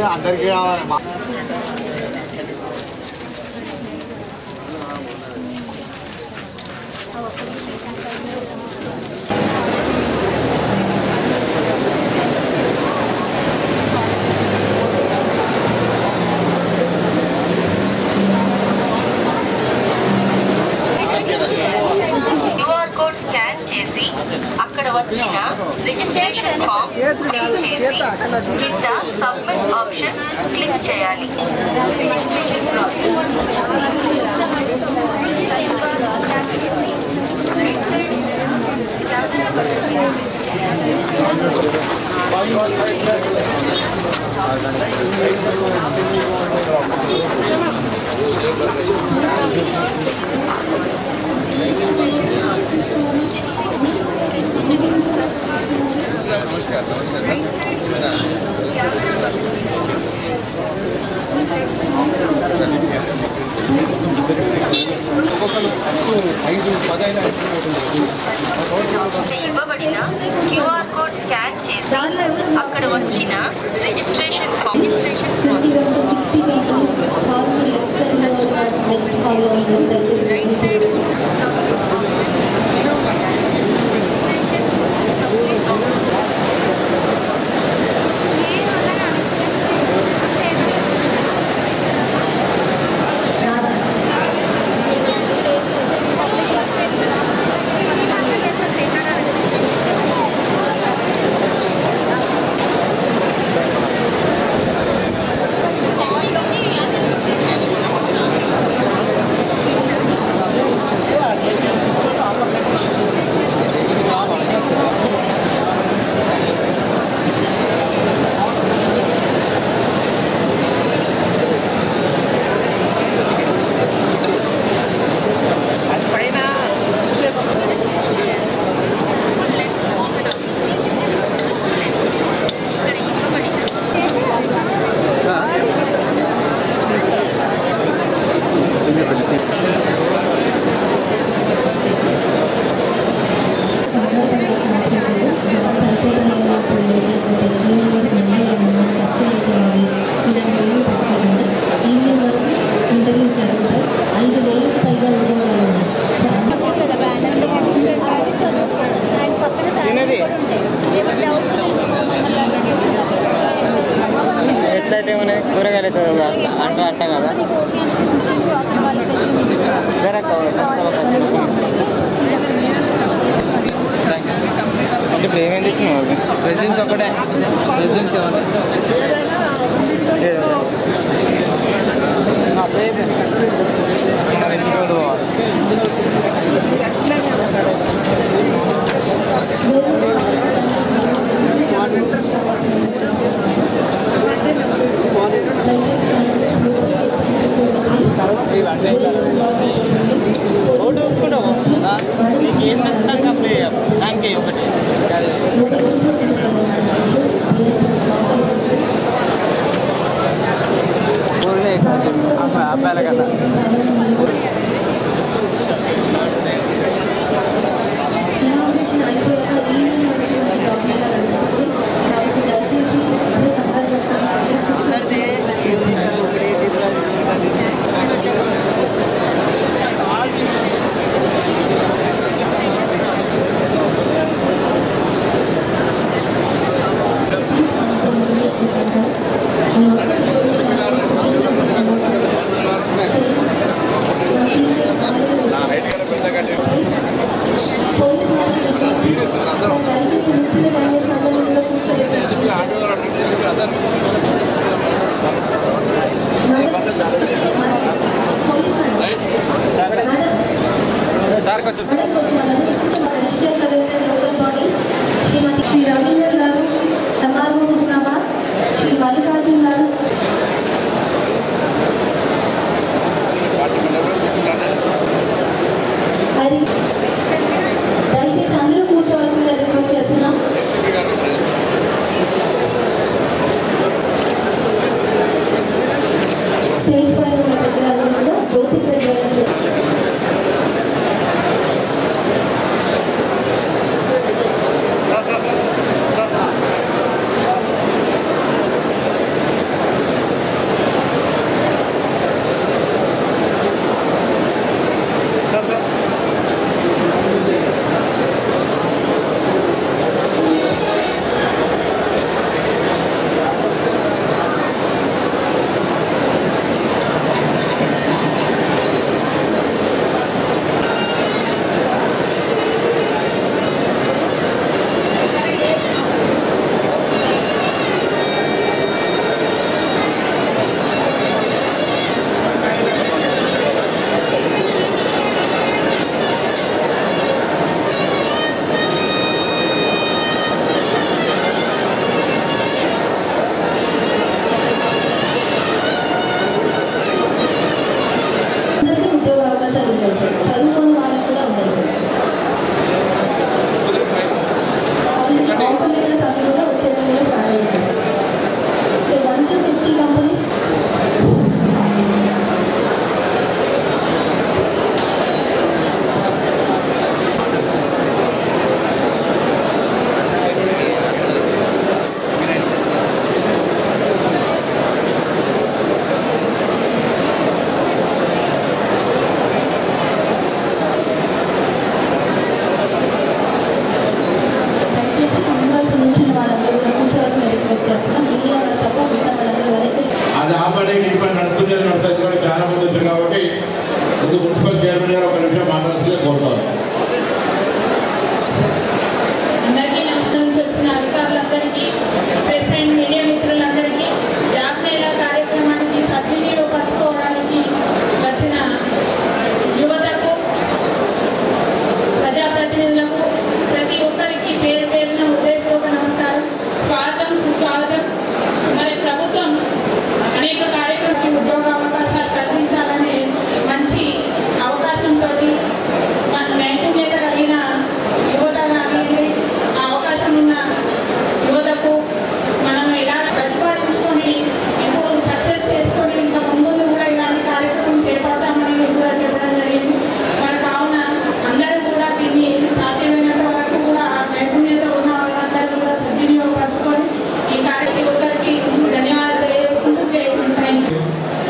అందరికీ రావాలి అక్కడ వచ్చిన రిజిస్ట్రేషన్ ఫామ్ కింద సబ్మిట్ ఆప్షన్ క్లిక్ చేయాలి. नमस्कार नमस्कार ఇవ్వబడిన క్యూఆర్ కోడ్ స్కాన్ చేసి అక్కడ వచ్చిన రిజిస్ట్రేషన్ ఫామ్ ఎట్లయితే మన కూరగాయలు అంట అంట కదా అంటే ఇప్పుడు ఏమేమి తెచ్చినావు ప్రెజెంట్స్ ఒకటే ప్రెజెంట్స్ ఏమన్నా వెంచుకోవడం ఓటు చూసుకుంటావు నీకు ఏం నచ్చుతాం కంప్లీ దానికి ఒకటి అబ్బాయిల కన్నా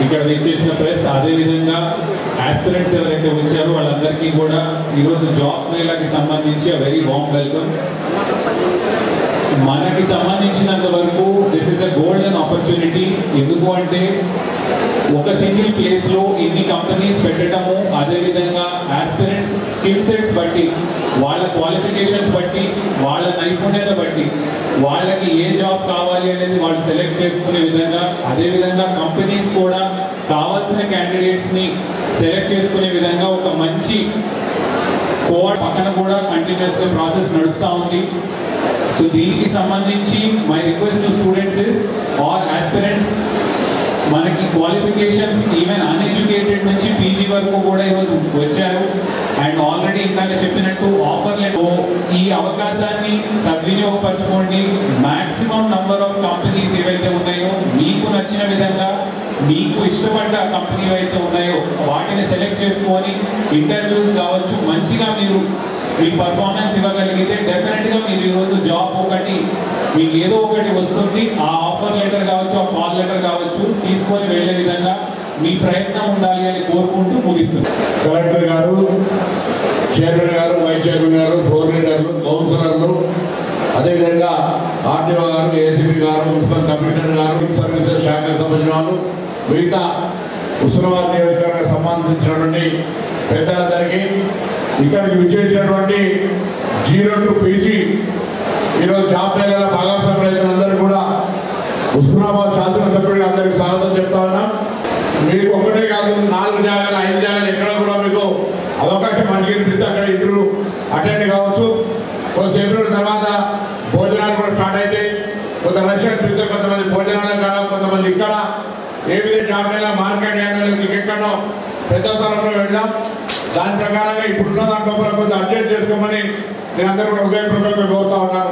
ఇక్కడ విచ్చేసిన ప్రెస్, అదేవిధంగా ఆస్పిరెంట్స్ ఎవరైతే వచ్చారో వాళ్ళందరికీ కూడా ఈరోజు జాబ్ మేళాకి సంబంధించి వెరీ వార్మ్ వెల్కమ్. మనకి సంబంధించినంత వరకు this is a golden opportunity. ఎందుకు అంటే ఒక సింగిల్ ప్లేస్లో ఇన్ని కంపెనీస్ పెట్టడము, అదేవిధంగా ఆస్పిరెంట్స్ స్కిల్ సెట్స్ బట్టి, వాళ్ళ క్వాలిఫికేషన్స్ బట్టి, వాళ్ళ నైపుణ్యత బట్టి వాళ్ళకి ఏ జాబ్ కావాలి అనేది వాళ్ళు సెలెక్ట్ చేసుకునే విధంగా, అదేవిధంగా కంపెనీస్ కూడా కావాల్సిన క్యాండిడేట్స్ని సెలెక్ట్ చేసుకునే విధంగా ఒక మంచి కోఆర్డ్ పక్కన కూడా కంటిన్యూస్గా ప్రాసెస్ నడుస్తూ ఉంది. సో దీనికి సంబంధించి my request to students is or aspirants, మనకి క్వాలిఫికేషన్స్ ఈవెన్ అన్ఎడ్యుకేటెడ్ నుంచి పీజీ వరకు కూడా ఈరోజు వచ్చారు. అండ్ ఆల్రెడీ ఇందాక చెప్పినట్టు ఆఫర్లతో ఈ అవకాశాన్ని సద్వినియోగపరచుకోండి. మ్యాక్సిమం నంబర్ ఆఫ్ కంపెనీస్ ఏవైతే ఉన్నాయో మీకు నచ్చిన విధంగా, మీకు ఇష్టపడ్డ కంపెనీ ఏవైతే ఉన్నాయో వాటిని సెలెక్ట్ చేసుకొని ఇంటర్వ్యూస్ కావచ్చు, మంచిగా మీరు మీ పర్ఫార్మెన్స్ ఇవ్వగలిగితే డెఫినెట్గా మీరు ఈరోజు జాబ్ ఒకటి మీకు ఏదో ఒకటి వస్తుంది. ఆ ఆఫర్ లెటర్ కావచ్చు, ఆ కాల్ లెటర్ కావచ్చు, తీసుకొని వెళ్ళే విధంగా మీ ప్రయత్నం ఉండాలి అని కోరుకుంటూ ముగిస్తుంది. కలెక్టర్ గారు, చైర్మన్ గారు, వైస్ చైర్మన్ గారు, ఫ్లోర్ లీడర్లు, కౌన్సిలర్లు, అదేవిధంగా ఆర్టీఓ గారు, ఏసీపీ గారు, మున్సిపల్ కమిషనర్ గారు, సర్వీసెస్ శాఖకు సంబంధించిన వాళ్ళు, మిగతా హుస్నాబాద్ నియోజకవర్గానికి సంబంధించినటువంటి పెద్దలందరికీ, ఇక్కడికి విచ్చేసినటువంటి 0 to PG ఈరోజు జాబ్ మేళాల భాగస్వామ్య రైతులందరూ కూడా హుస్నాబాద్ శాసనసభ్యుడికి అందరికీ స్వాగతం చెప్తా ఉన్నాం. మీకు ఒకటే కాదు, 4 జాగాలు 5 జాగాలు ఎక్కడ కూడా మీకు అవకాశం మనకి అనిపిస్తే అక్కడ ఇంటర్వ్యూ అటెండ్ కావచ్చు. కొద్దిసేపు తర్వాత భోజనాలు కూడా స్టార్ట్ అవుతాయి. కొంత రష్ అనిపిస్తే కొంతమంది భోజనాలు కాడ, కొంతమంది ఇక్కడ ఏ విధంగా జాబ్ మేళా మార్కెట్ యార్డ్లో ఇంకెక్కడో పెద్ద స్థలంలో వెళ్దాం. దాని ప్రకారంగా ఇప్పుడున్న దాంట్లో కొంత అడ్జస్ట్ చేసుకోమని నేను అందరూ కూడా హృదయపూర్వకంగా కోరుతా ఉన్నాను.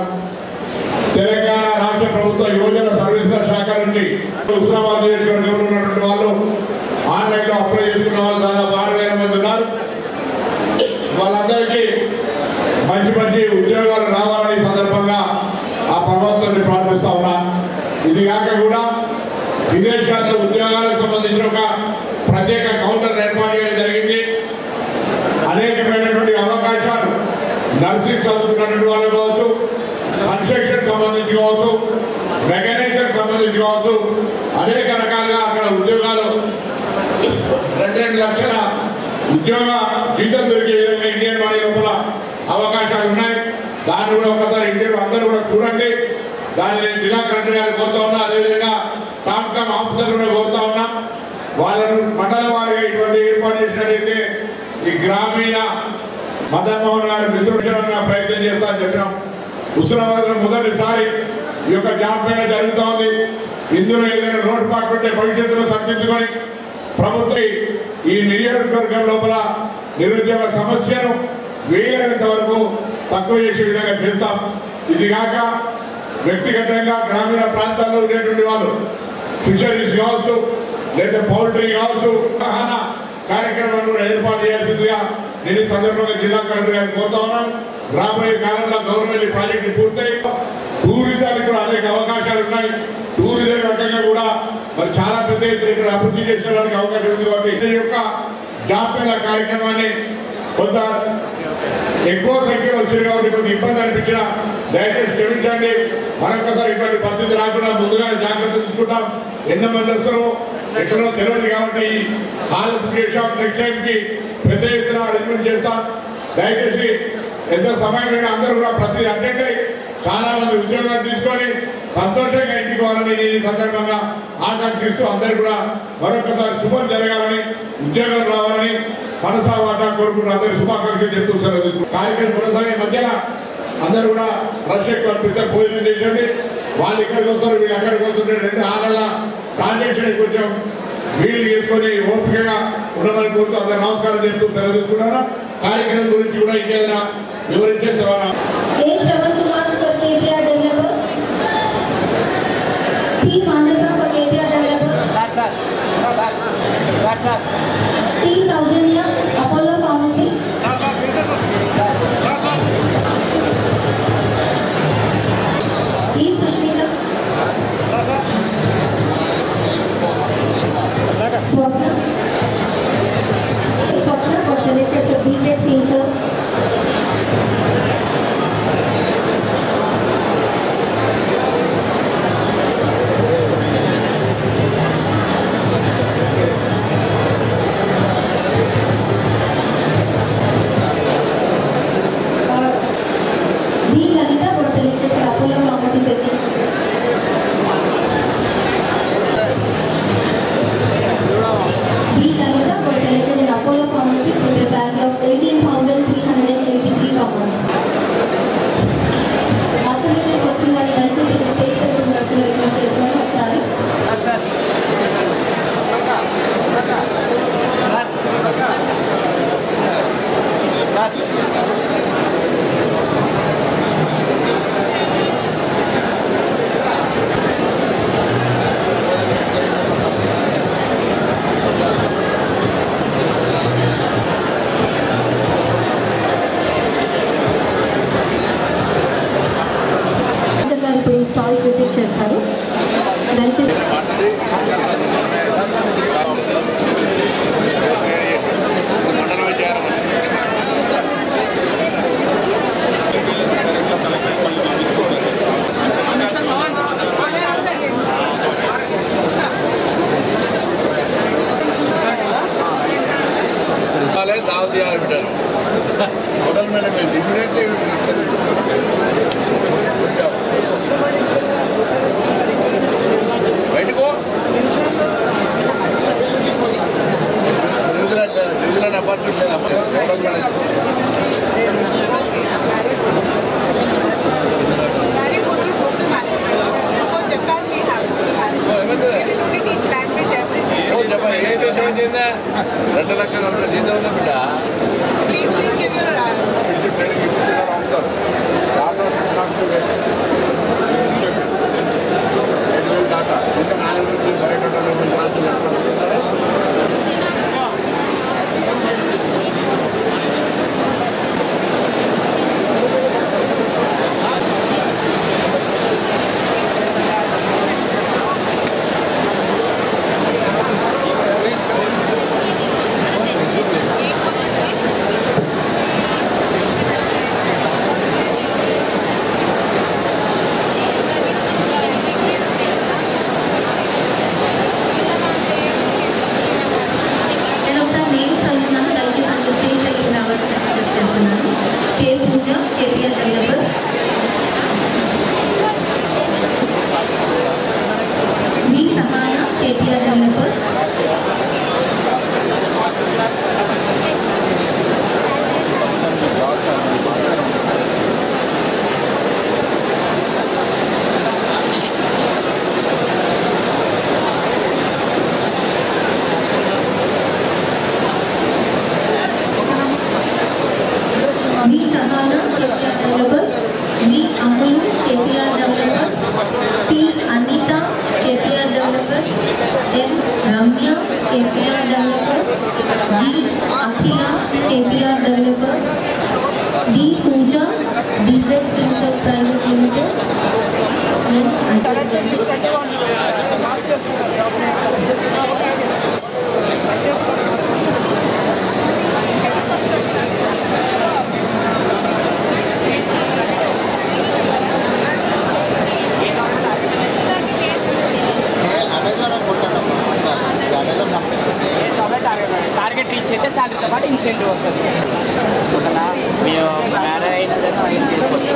తెలంగాణ రాష్ట్ర ప్రభుత్వ యువజన సర్వీసుల శాఖ నుంచి హుస్నాబాద్ నియోజకవర్గంలో ఉన్నటువంటి వాళ్ళు ఆన్లైన్లో అప్లై చేసుకున్న వాళ్ళు దాదాపు 6,000 మంది ఉన్నారు. వాళ్ళందరికీ మంచి మంచి ఉద్యోగాలు రావాలని సందర్భంగా ఆ భగవంతుని ప్రార్థిస్తా ఉన్నా. ఇది కాక కూడా విదేశాల్లో ఉద్యోగాలకు సంబంధించిన ఒక ప్రత్యేక కౌంటర్ ఏర్పాటు చేయడం జరిగింది. అనేకమైనటువంటి అవకాశాలు నర్సింగ్ చదువుకున్నటువంటి వాళ్ళు కావచ్చు, కన్స్ట్రక్షన్ సంబంధించి కావచ్చు, మెకానిక్స్ సంబంధించి కావచ్చు, అనేక రకాలుగా అక్కడ ఉద్యోగాలు 2 లక్షల ఉద్యోగ జీతం దొరికే విధంగా ఇండియన్ మనీ లోపల అవకాశాలు ఉన్నాయి. దాన్ని కూడా ఒకసారి ఇండియన్ అందరూ కూడా చూడండి. దాన్ని నేను జిల్లా కలెక్టర్ గారిని కోరుతా ఉన్నా, అదేవిధంగా టాప్కామ్ ఆఫీసర్ కూడా కోరుతా ఉన్నా. వాళ్ళను మండల వారిగా ఇటువంటి ఏర్పాటు చేసినట్లయితే ఈ గ్రామీణ మదన్ మోహన్ గారి మిత్రుడిగా ప్రయత్నం చేస్తా అని చెప్పినాం. హుస్నాబాద్లో మొదటిసారి ఈ యొక్క జాబ్ మేళా జరుగుతూ ఉంది. ఇందులో ఏదైనా లోటుపాట్లు ఉంటే భవిష్యత్తులో సరిదిద్దుకొని ప్రభుత్వం ఈ నియోజకవర్గం లోపల నిరుద్యోగ సమస్యను వీలైనంత వరకు తక్కువ చేసే విధంగా చేస్తాం. ఇది కాక వ్యక్తిగతంగా గ్రామీణ ప్రాంతాల్లో ఉండేటువంటి వాళ్ళు ఫిషరీస్ కావచ్చు, లేదా పౌల్ట్రీ కావచ్చు, కార్యక్రమాలు కూడా ఏర్పాటు చేయాల్సిందిగా నేను ఈ సందర్భంగా జిల్లా కలెక్టర్ గారిని కోరుతా ఉన్నాను. రాబోయే కాలంలో గవర్నమెంట్ ప్రాజెక్టు పూర్తయి టూరిజానికి కూడా అనేక అవకాశాలు ఉన్నాయి. టూరిజం రకంగా కూడా మరి చాలా పెద్ద ఎత్తున ఇక్కడ అభివృద్ధి చేసేదానికి అవకాశం ఉంది. కాబట్టి ఈ యొక్క జాబ్ మేళా కార్యక్రమాన్ని కొంత ఎక్కువ సంఖ్యలో వచ్చింది కాబట్టి కొంత ఇబ్బంది అనిపించిన దయచేసి క్షమించండి. మరొకసారి ఇటువంటి పరిస్థితి రాకుండా ముందుగానే జాగ్రత్త తీసుకుంటాం. ఎంతమంది వస్తారో ఎక్కడో తెలియదు కాబట్టి ఈ హాల్ బుక్ చేసాం. నెక్స్ట్ టైంకి పెద్ద ఎత్తున అరేంజ్మెంట్ చేస్తాం. దయచేసి ఎంత సమయమైనా అందరూ కూడా ప్రతి అటెండ్ అయ్యి చాలా మంది ఉద్యోగాలు తీసుకొని సంతోషంగా ఇంటికి పోవాలని నేను ఈ సందర్భంగా ఆకాంక్షిస్తూ అందరూ కూడా మరొకసారి శుభం జరగాలని, ఉద్యోగం రావాలని మనసా వాటా కోరుకుంటూ అందరూ శుభాకాంక్షలు చెప్తూ సెలవు. కార్యక్రమం కొనసాగే మధ్యన అందరూ కూడా రష్ ఎక్కువ అనిపిస్తే భోజనం చేయండి. వాళ్ళు ఇక్కడికి వస్తారు, వీళ్ళు అక్కడికి వస్తుంటే 2 హాలల ట్రాన్సాక్షన్ కొంచెం వీలు చేసుకొని ఓపికగా ఉండమని కోరుతూ అందరూ నమస్కారం చెప్తూ సెలవు తీసుకున్నాను. కార్యక్రమం గురించి కూడా ఇంకేదైనా వివరించే Shravan Kumar for KPR Developers, P Manasa for KPR Developers, T Saujanya Apollo Pharmacy, E Sushmita, C చేస్తారు. దయచేసి दावत दिया बेटा होटल मैनेजमेंट इमीडिएटली बैठ को रेगुलर अपॉर्चुनिटी होटल मैनेजमेंट 2 లక్షల జీతం ఉందా బిడ్డ please give your target reach అయితే సాలరీతో పాటు ఇన్సెంటివ్ వస్తుంది. మీరు మ్యారేజ్ అయినదన్నా ఏం చేసుకోవచ్చు.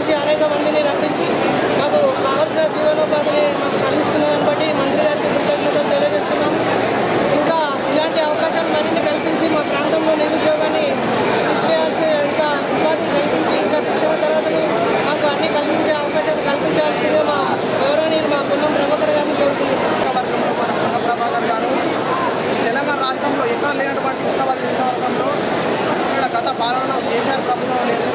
నుంచి అనేక మందిని రప్పించి మాకు కావాల్సిన జీవనోపాధిని మాకు కలిగిస్తున్నదాన్ని బట్టి మంత్రి గారికి కృతజ్ఞతలు తెలియజేస్తున్నాం. ఇంకా ఇలాంటి అవకాశాలు మరిన్ని కల్పించి మా ప్రాంతంలో నిరుద్యోగాన్ని తీసివేయాల్సి, ఇంకా ఉపాధిని కల్పించి ఇంకా శిక్షణ తరగతులు మాకు అన్ని కలిగించే అవకాశాన్ని కల్పించాల్సిందే మా గౌరవనీయులు మా పొన్నం ప్రభాకర్ గారిని కోరుకుంటున్నాం. వర్గంలో మన పొన్నం ప్రభాకర్ గారు తెలంగాణ రాష్ట్రంలో ఎక్కడ లేనటువంటి హుస్నాబాద్ నియోజకవర్గంలో ఇక్కడ గత పాలనలో కేసీఆర్ ప్రభుత్వం లేదు.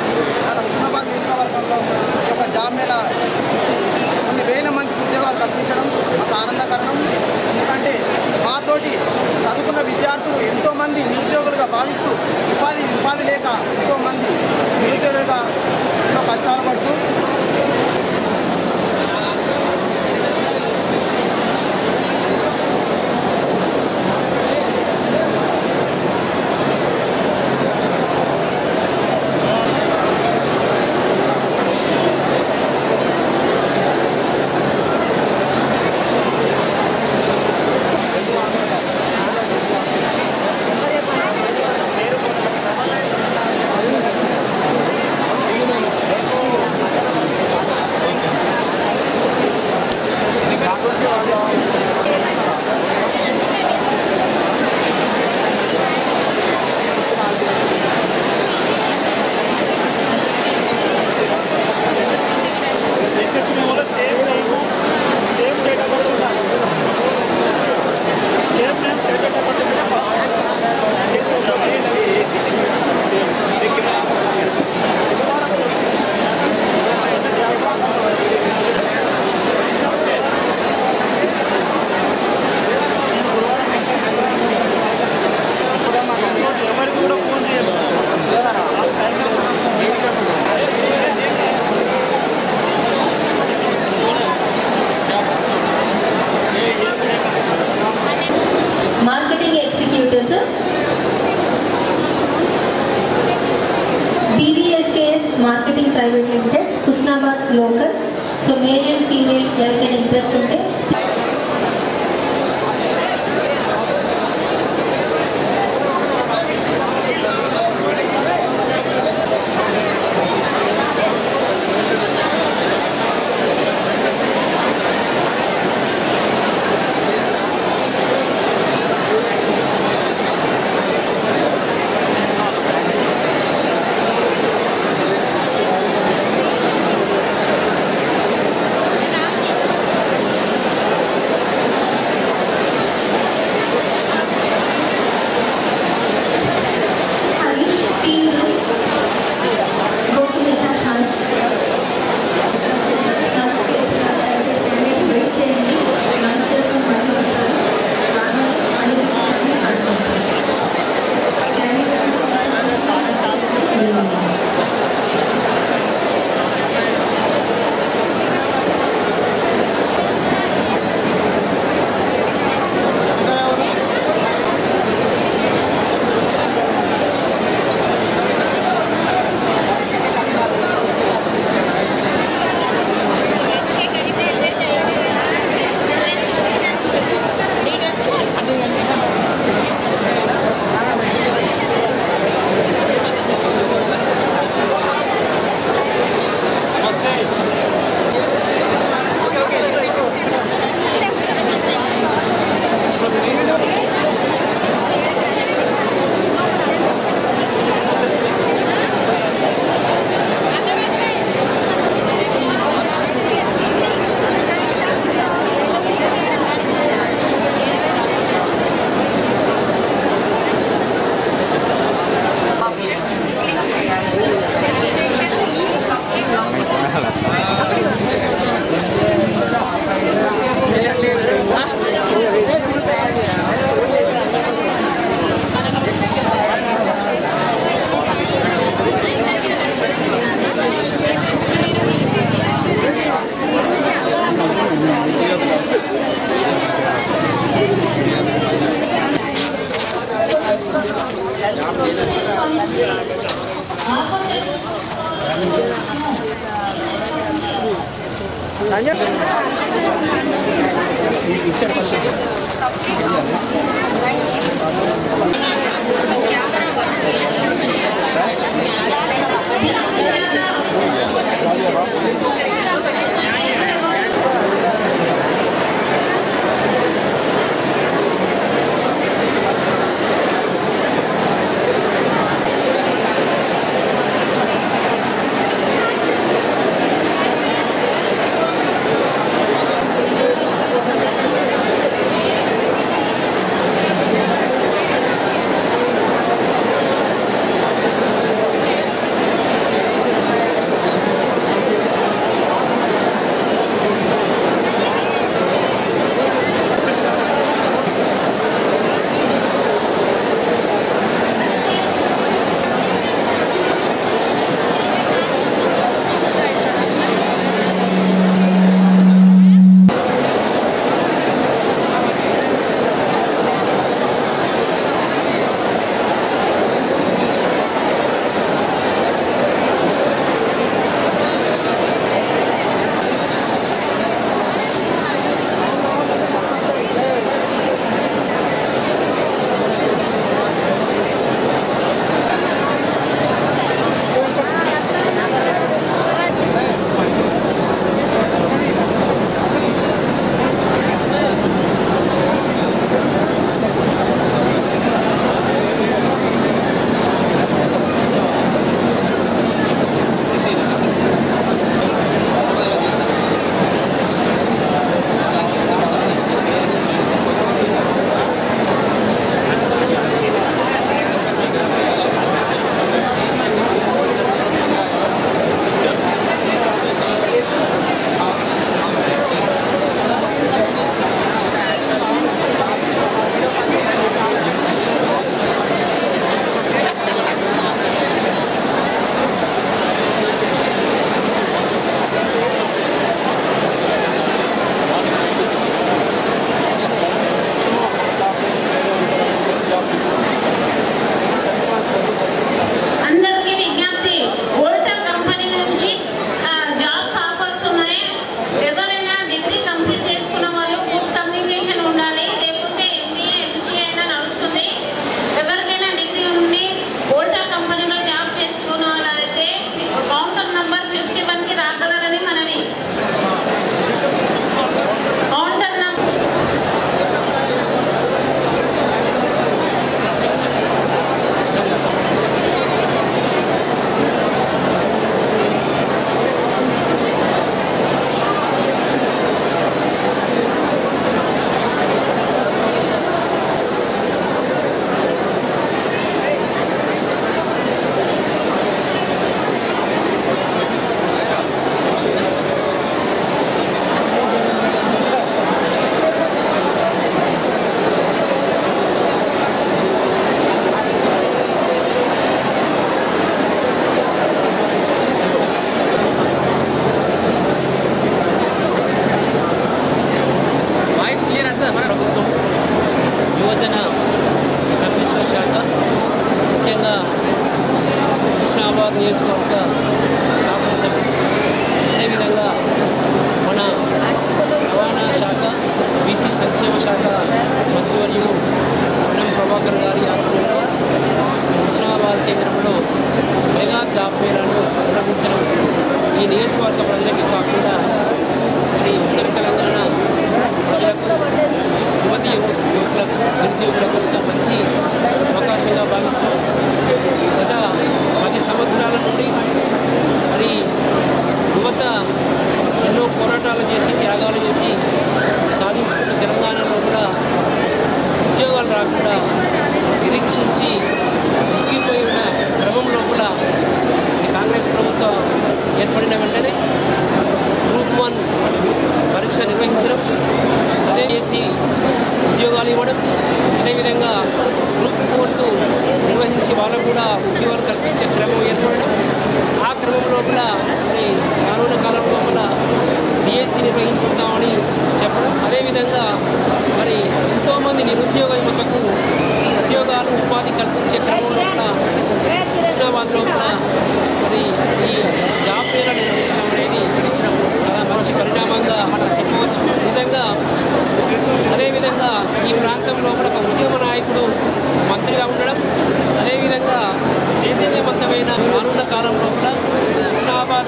మన హుస్నాబాద్ నియోజకవర్గంలో ఈ యొక్క జాబ్ మేళా కొన్ని వేల మందికి ఉద్యోగాలు కల్పించడం మాకు ఆనందకరణం. ఎందుకంటే మాతోటి చదువుకున్న విద్యార్థులు ఎంతోమంది నిరుద్యోగులుగా భావిస్తూ ఉపాధి లేక ఎంతోమంది నిరుద్యోగులుగా ఎన్నో కష్టాలు పడుతూ marketing executives BDSKS marketing private limited Husnabad local. So male and female ఎవరికైనా ఇంట్రెస్ట్ ఉంటే Gracias.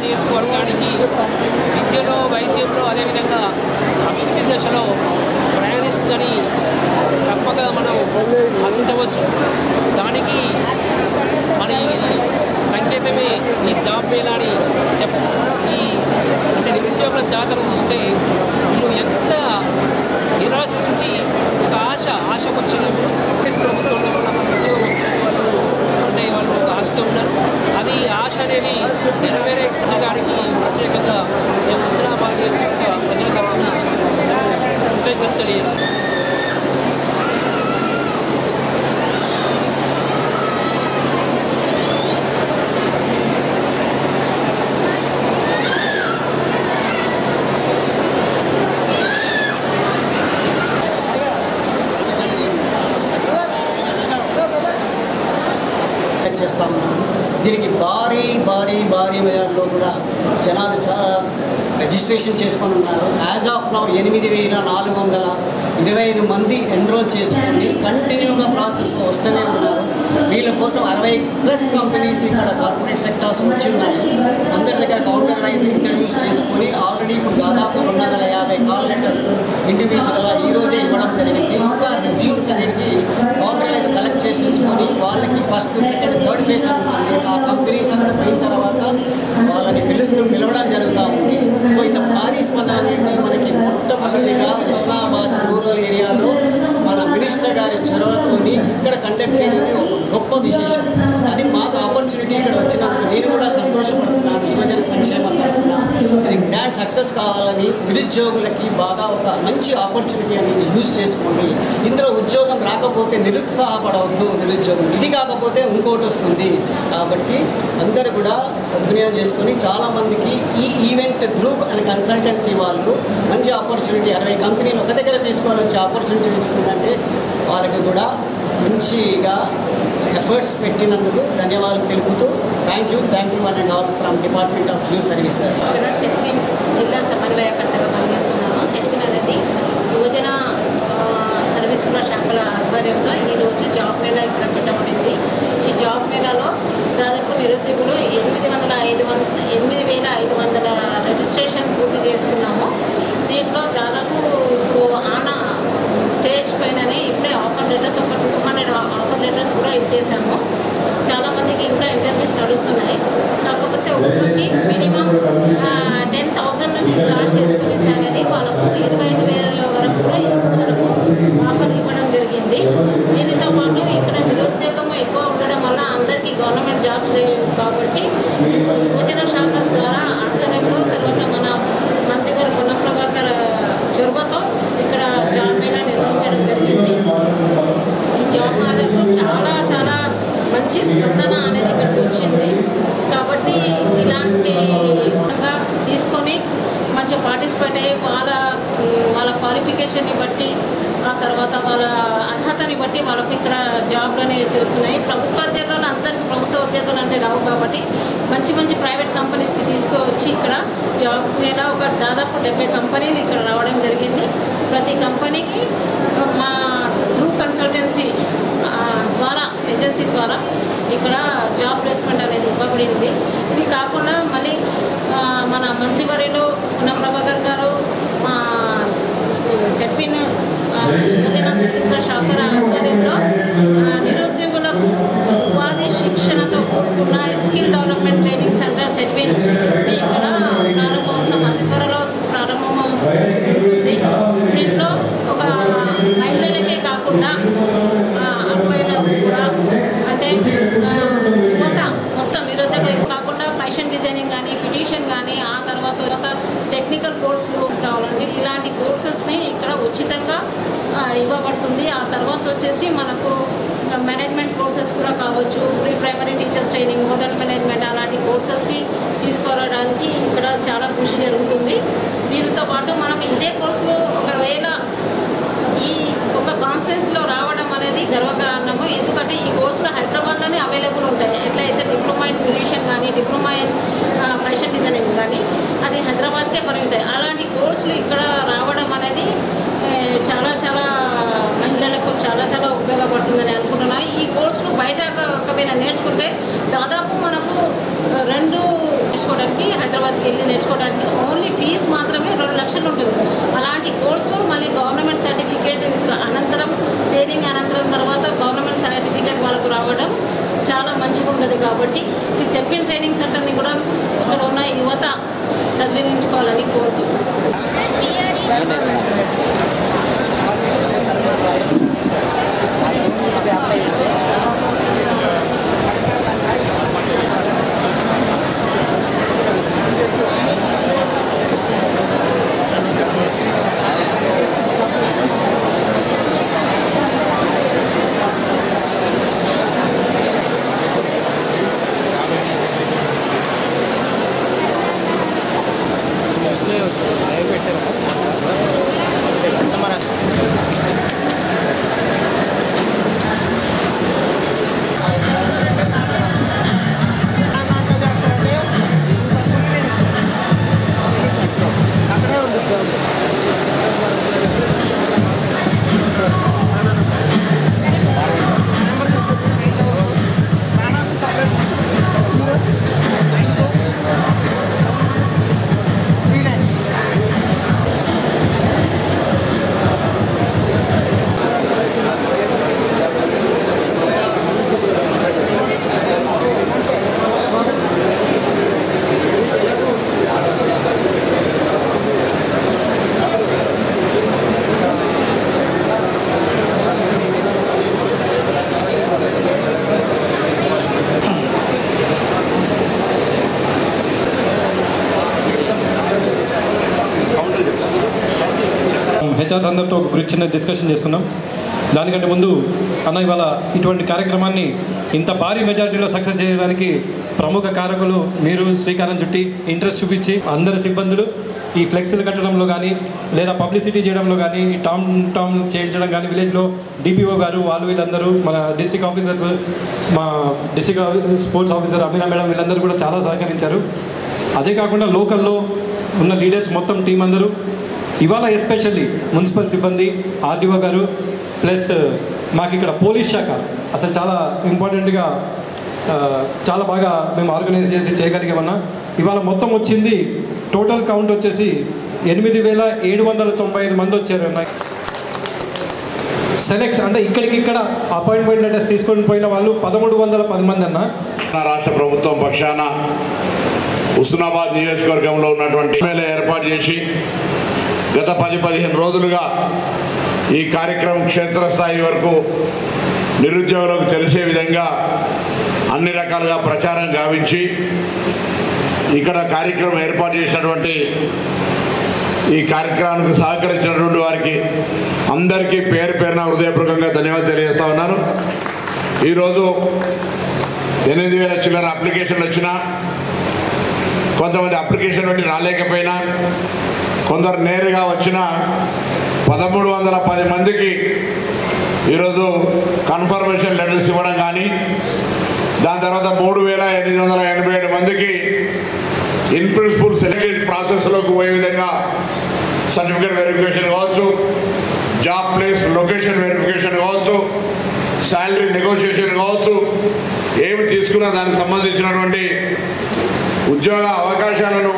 నియోజకవర్గానికి విద్యలో, వైద్యంలో, అదేవిధంగా అభివృద్ధి దశలో ప్రయాణిస్తుందని తప్పక మనం ఆశించవచ్చు. దానికి మన సంకేతమే ఈ జాబ్ మేళా అని ఈ అంటే నిరుద్యోగుల జాతర చూస్తే వీళ్ళు ఎంత నిరాశ నుంచి ఒక ఆశకు వచ్చింది. ప్రభుత్వంలో కూడా ఉద్యోగం వస్తుంది వాళ్ళు అంటే వాళ్ళు ఒక ఆశతో ఉన్నారు. అది ఆశ అనేది నెరవేరే దానికి ప్రత్యేకంగా మేము హుస్నాబాద్ నియోజకవర్గ ప్రజల తరఫున కృతజ్ఞతలు తెలియజేస్తున్నాం. చేస్తా ఉన్నాము. దీనికి భారీ మెజార్టీలో కూడా జనాలు చాలా రిజిస్ట్రేషన్ చేసుకొని ఉన్నారు. యాజ్ ఆఫ్ నౌ 8,425 మంది ఎన్రోల్ చేసుకొని కంటిన్యూగా ప్రాసెస్లో వస్తూనే ఉన్నారు. వీళ్ళ కోసం 60+ కంపెనీస్ ఇక్కడ కార్పొరేట్ సెక్టార్స్ వచ్చి ఉన్నాయి. అందరి దగ్గర కౌంటర్ వైజ్ ఇంటర్వ్యూస్ చేసుకొని ఆల్రెడీ ఇప్పుడు దాదాపు 250 కాల్ లెటర్స్ ఇండివిజువల్గా ఈరోజే ఇవ్వడం జరిగింది. ఇంకా రిజ్యూమ్స్ అనేది కౌంటర్ వైజ్ కలెక్ట్ చేసేసుకొని వాళ్ళకి ఫస్ట్, సెకండ్, థర్డ్ ఫేజ్ ఉంటుంది. ఆ కంపెనీస్ అంతా పోయిన తర్వాత వాళ్ళని పిలవడం జరుగుతూ ఉంది. సో ఇంత భారీ స్పందన అనేది మనకి మొట్టమొదటిగా హుస్నాబాద్ రూరల్ ఏరియాలో మన మినిస్టర్ గారి చొరవతోని ఇక్కడ కండక్ట్ చేయడం ఒక గొప్ప విశేషం. అది మాకు ఆపర్చునిటీ ఇక్కడ వచ్చినందుకు నేను కూడా సంతోషపడుతున్నాను. యువజన సంక్షేమం తరఫున ఇది గ్రాండ్ సక్సెస్ కావాలని నిరుద్యోగులకి బాగా ఒక మంచి ఆపర్చునిటీ అనేది యూజ్ చేసుకోండి. ఇందులో ఉద్యోగం రాకపోతే నిరుత్సాహపడవద్దు నిరుద్యోగులు. ఇది కాకపోతే ఇంకోటి వస్తుంది. కాబట్టి అందరూ కూడా సద్వినియోగం చేసుకొని చాలామందికి ఈ ఈవెంట్ గ్రూప్ అండ్ కన్సల్టెన్సీ వాళ్ళు మంచి ఆపర్చునిటీ 60 కంపెనీలు ఒక దగ్గర తీసుకొని వచ్చే ఆపర్చునిటీ ఇస్తుందంటే వాళ్ళకి కూడా మంచిగా ఎఫర్ట్స్ పెట్టినందుకు ధన్యవాదాలు తెలుపుతూ thank you one and all from department of youth services. ఇక్కడ సెట్విన్ జిల్లా సమన్వయకర్తగా పనిచేస్తున్నాను. సెట్విన్ అనేది యువజన సర్వీసుల శాఖల ఆధ్వర్యంతో ఈరోజు జాబ్ మేళా ఇక్కడ పెట్టబడింది. ఈ జాబ్ మేళాలో దాదాపు నిరుద్యోగులు 8,500 రిజిస్ట్రేషన్ పూర్తి చేసుకున్నాము. దీంట్లో దాదాపు ఇప్పుడు స్టేజ్ పైననే ఇప్పుడే ఆఫర్ లెటర్స్ ఒక 200 ఆఫర్ లెటర్స్ కూడా ఇచ్చేసాము. చాలామందికి ఇంకా ఇంటర్వ్యూస్ నడుస్తున్నాయి. కాకపోతే ఒక్కొక్కరికి మినిమం 10,000 నుంచి స్టార్ట్ చేసుకునే శాలరీ వాళ్ళకు 25,000 వరకు కూడా ఇప్పటివరకు ఆఫర్ ఇవ్వడం జరిగింది. దీనితో పాటు ఇక్కడ నిరుద్యోగం ఎక్కువ ఉండడం వల్ల అందరికీ గవర్నమెంట్ జాబ్స్ లేవు కాబట్టి యువజన శాఖ ద్వారా ఆధ్వర్యంలో తర్వాత మన మంత్రి గారు పొన్నం ప్రభాకర్ చొరవతో ఇక్కడ జాబ్ మేళా నిర్వహించడం జరిగింది. ఈ జాబ్ మేళాకు చాలా మంచి స్పందన అనేది ఇక్కడికి వచ్చింది. కాబట్టి ఇలాంటి తీసుకొని మంచిగా పార్టిసిపేట్ అయ్యి వాళ్ళ క్వాలిఫికేషన్ని బట్టి ఆ తర్వాత వాళ్ళ అర్హతని బట్టి వాళ్ళకు ఇక్కడ జాబ్లు అనేవి చేస్తున్నాయి. ప్రభుత్వ ఉద్యోగాలు అందరికీ ప్రభుత్వ ఉద్యోగాలు అంటే రావు కాబట్టి మంచి ప్రైవేట్ కంపెనీస్కి తీసుకువచ్చి ఇక్కడ జాబ్ మీద ఒక దాదాపు 70 కంపెనీలు ఇక్కడ రావడం జరిగింది. ప్రతి కంపెనీకి మా త్రూ కన్సల్టెన్సీ ద్వారా ఏజెన్సీ ద్వారా ఇక్కడ జాబ్ ప్లేస్మెంట్ అనేది ఇవ్వబడింది. ఇది కాకుండా మళ్ళీ మన మంత్రివర్యులు పొన్నం ప్రభాకర్ గారు మా సెట్విన్ యువజన సర్వీసుల శాఖ ఆధ్వర్యంలో నిరుద్యోగులకు ఉపాధి శిక్షణతో కూడుకున్న skill development training centre Setwin ఇక్కడ ప్రారంభోత్సవం అతి త్వరలో ప్రారంభమవుతుంది. దీంట్లో ఒక మహిళలకే కాకుండా అబ్బాయిలకు కూడా అంటే యువత మొత్తం నిరుద్యోగ కాకుండా ఫ్యాషన్ డిజైనింగ్ కానీ పిటిషన్ కానీ ఆ తర్వాత టెక్నికల్ కోర్సులు కావాలండి. ఇలాంటి కోర్సెస్ని ఇక్కడ ఉచితంగా ఇవ్వబడుతుంది. ఆ తర్వాత వచ్చేసి మనకు మేనేజ్మెంట్ కోర్సెస్ కూడా కావచ్చు, pre primary teachers training, hotel management అలాంటి కోర్సెస్కి తీసుకోవడానికి ఇక్కడ చాలా కృషి జరుగుతుంది. దీనితో పాటు మనం ఇదే కోర్సులో ఒకవేళ ఈ ఒక కాన్స్టిట్యున్సీలో రావడం అనేది గర్వకారణము. ఎందుకంటే ఈ కోర్సులు హైదరాబాద్లోనే అవైలబుల్ ఉంటాయి. ఎట్లయితే డిప్లొమా ఇన్ బ్యూటిషియన్ కానీ డిప్లొమా ఇన్ ఫ్యాషన్ డిజైనింగ్ కానీ అది హైదరాబాద్కే పరిమితాయి. అలాంటి కోర్సులు ఇక్కడ రావడం అనేది చాలా మహిళలకు చాలా ఉపయోగపడుతుందని అనుకుంటున్నాను. ఈ కోర్సులు బయట ఒకవేళ నేర్చుకుంటే దాదాపు మనకు 2 నేర్చుకోవడానికి హైదరాబాద్కి వెళ్ళి నేర్చుకోవడానికి ఓన్లీ ఫీజు మాత్రమే 2 లక్షలు ఉంటుంది. అలాంటి కోర్సులు మళ్ళీ గవర్నమెంట్ సర్టిఫికేట్ అనంతరం ట్రైనింగ్ అనంతరం తర్వాత గవర్నమెంట్ సర్టిఫికేట్ వాళ్ళకు రావడం చాలా మంచిగా ఉండదు. కాబట్టి ఈ సెట్విన్ ట్రైనింగ్ సెంటర్ని కూడా ఇక్కడ ఉన్న యువత సద్వినియోగించుకోవాలని కోరుతూ హెచ్ఆర్స్ అందరితో ఒక చిన్న డిస్కషన్ చేసుకుందాం. దానికంటే ముందు అన్న ఇవాళ ఇటువంటి కార్యక్రమాన్ని ఇంత భారీ మెజారిటీలో సక్సెస్ చేయడానికి ప్రముఖ కారకులు మీరు శ్రీకారం చుట్టి ఇంట్రెస్ట్ చూపించి అందరి సిబ్బందులు ఈ ఫ్లెక్స్లు కట్టడంలో కానీ లేదా పబ్లిసిటీ చేయడంలో కానీ టౌన్ చేయించడం కానీ విలేజ్లో డిపిఓ గారు వాళ్ళు వీళ్ళందరూ మన డిస్ట్రిక్ట్ ఆఫీసర్స్ మా district sports officer Amina madam వీళ్ళందరూ కూడా చాలా సహకరించారు. అదే కాకుండా లోకల్లో ఉన్న లీడర్స్ మొత్తం టీం అందరూ ఇవాళ ఎస్పెషల్లీ మున్సిపల్ సిబ్బంది ఆర్డీఓ గారు ప్లస్ మాకు ఇక్కడ పోలీస్ శాఖ అసలు చాలా ఇంపార్టెంట్గా చాలా బాగా మేము ఆర్గనైజ్ చేసి చేయగలిగామన్నా. ఇవాళ మొత్తం వచ్చింది టోటల్ కౌంట్ వచ్చేసి 8,795 మంది వచ్చారు అన్న. సెలెక్ట్స్ అంటే ఇక్కడికిక్కడ అపాయింట్మెంట్ లెటర్స్ తీసుకొని పోయిన వాళ్ళు 1,310 మంది అన్న. రాష్ట్ర ప్రభుత్వం పక్షాన హుస్నాబాద్ నియోజకవర్గంలో ఉన్నటువంటి ఏర్పాటు చేసి గత 10-15 రోజులుగా ఈ కార్యక్రమం క్షేత్రస్థాయి వరకు నిరుద్యోగులకు తెలిసే విధంగా అన్ని రకాలుగా ప్రచారం గావించి ఇక్కడ కార్యక్రమం ఏర్పాటు చేసినటువంటి ఈ కార్యక్రమానికి సహకరించినటువంటి వారికి అందరికీ పేరు పేరున హృదయపూర్వకంగా ధన్యవాదాలు తెలియజేస్తా ఉన్నాను. ఈరోజు 8,000 చిల్లర అప్లికేషన్లు వచ్చినా కొంతమంది అప్లికేషన్ పెట్టి రాలేకపోయినా కొందరు నేరుగా వచ్చిన 1,310 మందికి ఈరోజు కన్ఫర్మేషన్ లెటర్స్ ఇవ్వడం కానీ దాని తర్వాత 3,887 మందికి ఇన్ ప్రిన్సిపల్ సెలెక్షన్ ప్రాసెస్లోకి పోయే విధంగా సర్టిఫికేట్ వెరిఫికేషన్ కావచ్చు, జాబ్ ప్లేస్ లొకేషన్ వెరిఫికేషన్ కావచ్చు, శాలరీ నెగోషియేషన్ కావచ్చు, ఏమి తీసుకున్నా దానికి సంబంధించినటువంటి ఉద్యోగ అవకాశాలను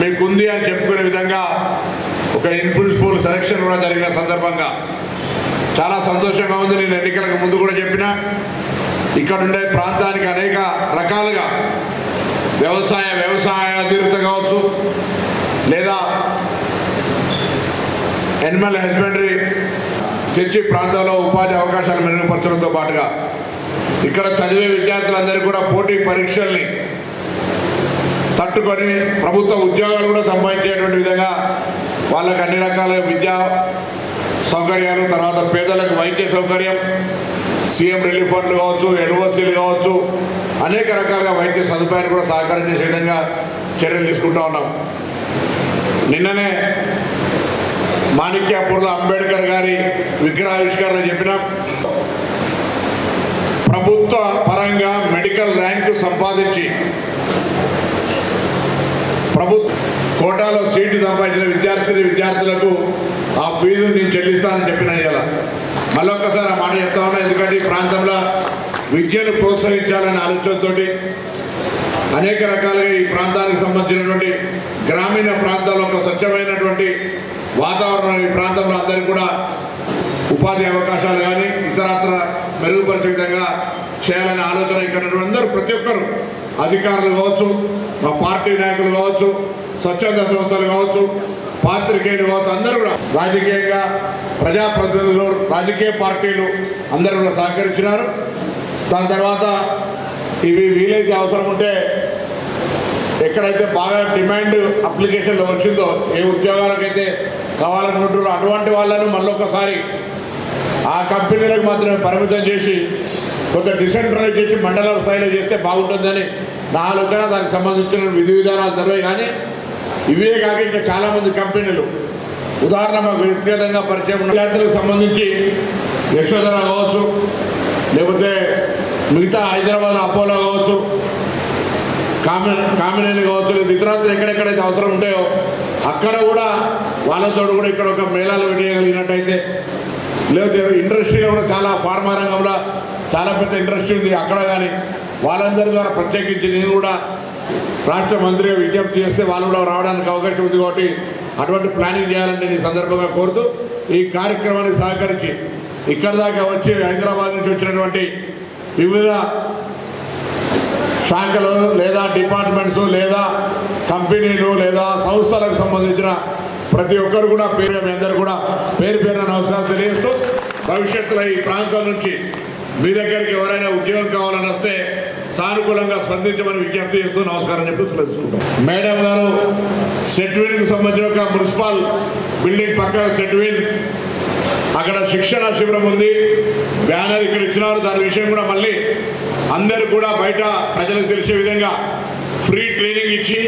మీకుంది అని చెప్పుకునే విధంగా ఒక ఇన్ ప్రిన్సిపల్ సెలక్షన్ కూడా జరిగిన సందర్భంగా చాలా సంతోషంగా ఉంది. నేను ఎన్నికలకు ముందు కూడా చెప్పిన ఇక్కడ ఉండే ప్రాంతానికి అనేక రకాలుగా వ్యవసాయాధిరిత కావచ్చు లేదా యానిమల్ హస్బెండరీ తెచ్చి ప్రాంతంలో ఉపాధి అవకాశాలు మెరుగుపరచడంతో పాటుగా ఇక్కడ చదివే విద్యార్థులందరికీ కూడా పోటీ పరీక్షల్ని తట్టుకొని ప్రభుత్వ ఉద్యోగాలు కూడా సంపాదించేటువంటి విధంగా వాళ్ళకి అన్ని రకాల విద్యా సౌకర్యాలు, తర్వాత పేదలకు వైద్య సౌకర్యం, సీఎం రిలీఫ్ ఫండ్లు కావచ్చు, ఎన్ఓసీలు కావచ్చు, అనేక రకాలుగా వైద్య సదుపాయాలు కూడా సహకారం చేసే విధంగా చర్యలు తీసుకుంటూ ఉన్నాం. నిన్ననే మాణిక్యాపూర్లో అంబేద్కర్ గారి విగ్రహావిష్కరణ చెప్పినాం. ప్రభుత్వ పరంగా మెడికల్ ర్యాంకు సంపాదించి ప్రభుత్వ కోటాలో సీటు సంపాదించిన విద్యార్థులకు ఆ ఫీజును నేను చెల్లిస్తానని చెప్పిన ఇలా మళ్ళొక్కసారి ఆ మాట చెప్తా ఉన్నా. ఎందుకంటే ఈ ప్రాంతంలో విద్యను ప్రోత్సహించాలనే ఆలోచనతో అనేక రకాలుగా ఈ ప్రాంతానికి సంబంధించినటువంటి గ్రామీణ ప్రాంతాల్లో ఒక స్వచ్ఛమైనటువంటి వాతావరణం ఈ ప్రాంతంలో అందరికీ కూడా ఉపాధి అవకాశాలు కానీ ఇతరత్ర మెరుగుపరిచే విధంగా చేయాలనే ఆలోచన ఇక్కడ అందరూ ప్రతి ఒక్కరు అధికారులు కావచ్చు, మా పార్టీ నాయకులు కావచ్చు, స్వచ్ఛంద సంస్థలు కావచ్చు, పాత్రికేయులు కావచ్చు, అందరూ కూడా రాజకీయంగా ప్రజాప్రతినిధులు, రాజకీయ పార్టీలు అందరూ కూడా సహకరించినారు. దాని తర్వాత ఇవి వీలైతే అవసరం ఉంటే ఎక్కడైతే బాగా డిమాండ్ అప్లికేషన్లో వచ్చిందో ఏ ఉద్యోగాలకైతే కావాలనుకుంటారో అటువంటి వాళ్ళను మళ్ళొకసారి ఆ కంపెనీలకు మాత్రమే పరిమితం చేసి కొంత డిసెంట్రలైజ్ చేసి మండల స్థాయిలో చేస్తే బాగుంటుందని నా ఆలోచన. దానికి సంబంధించిన విధి విధానాలు తెలివే కానీ ఇవే కాక ఇంకా చాలామంది కంపెనీలు ఉదాహరణ మాకు వ్యక్తిగతంగా పరిచయం ఉన్న విద్యార్థులకు సంబంధించి యశోధర కావచ్చు, లేకపోతే మిగతా హైదరాబాద్ అపోలో కావచ్చు, కామినేని కావచ్చు, లేదా ఇతరత్ర ఎక్కడెక్కడైతే అవసరం ఉంటాయో అక్కడ కూడా వాళ్ళతో కూడా ఇక్కడ ఒక మేళాలు పెట్టగలిగినట్టయితే, లేకపోతే ఇండస్ట్రీలో కూడా చాలా ఫార్మా రంగంలో చాలా పెద్ద ఇండస్ట్రీ ఉంది అక్కడ కానీ వాళ్ళందరి ద్వారా ప్రత్యేకించి నేను కూడా రాష్ట్ర మంత్రిగా విజ్ఞప్తి చేస్తే వాళ్ళు కూడా రావడానికి అవకాశం ఉంది. కాబట్టి అటువంటి ప్లానింగ్ చేయాలని నేను ఈ సందర్భంగా కోరుతూ ఈ కార్యక్రమానికి సహకరించి ఇక్కడ దాకా వచ్చి హైదరాబాద్ నుంచి వచ్చినటువంటి వివిధ శాఖలు లేదా డిపార్ట్మెంట్స్ లేదా కంపెనీలు లేదా సంస్థలకు సంబంధించిన ప్రతి ఒక్కరు కూడా పేరు మీ అందరూ కూడా పేరు పేరున నమస్కారం తెలియజేస్తూ భవిష్యత్తులో ఈ ప్రాంతం నుంచి మీ దగ్గరికి ఎవరైనా ఉద్యోగం కావాలని వస్తే సానుకూలంగా స్పందించమని విజ్ఞప్తి చేస్తూ నమస్కారం చెప్పి తెలుసుకుంటాం. మేడం గారు సెట్విన్కి సంబంధించిన ఒక మున్సిపల్ బిల్డింగ్ పక్కన సెట్విన్ అక్కడ శిక్షణ శిబిరం ఉంది, బ్యానర్ ఇక్కడ ఇచ్చినారు. దాని విషయం కూడా మళ్ళీ అందరూ కూడా బయట ప్రజలకు తెలిసే విధంగా ఫ్రీ ట్రైనింగ్ ఇచ్చి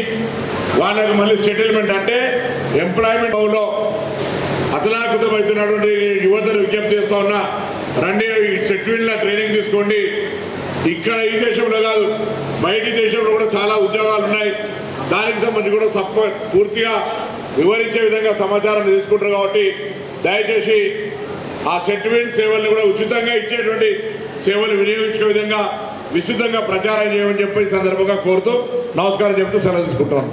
వాళ్ళకు మళ్ళీ సెటిల్మెంట్ అంటే ఎంప్లాయ్మెంట్లో అతలాకుతమవుతున్నటువంటి యువతను విజ్ఞప్తి చేస్తూ ఉన్నా, రండి సెట్విన్లో ట్రైనింగ్ తీసుకోండి. ఇక్కడ ఈ దేశంలో కాదు బయటి దేశంలో కూడా చాలా ఉద్యోగాలు ఉన్నాయి. దానికి సంబంధించి కూడా పూర్తిగా వివరించే విధంగా సమాచారం తీసుకుంటారు. కాబట్టి దయచేసి ఆ సెట్విన్ సేవల్ని కూడా ఉచితంగా ఇచ్చేటువంటి సేవలు వినియోగించే విధంగా విస్తృతంగా ప్రచారం చేయమని చెప్పి ఈ సందర్భంగా కోరుతూ నమస్కారం చెప్తూ సెలవు తీసుకుంటాను.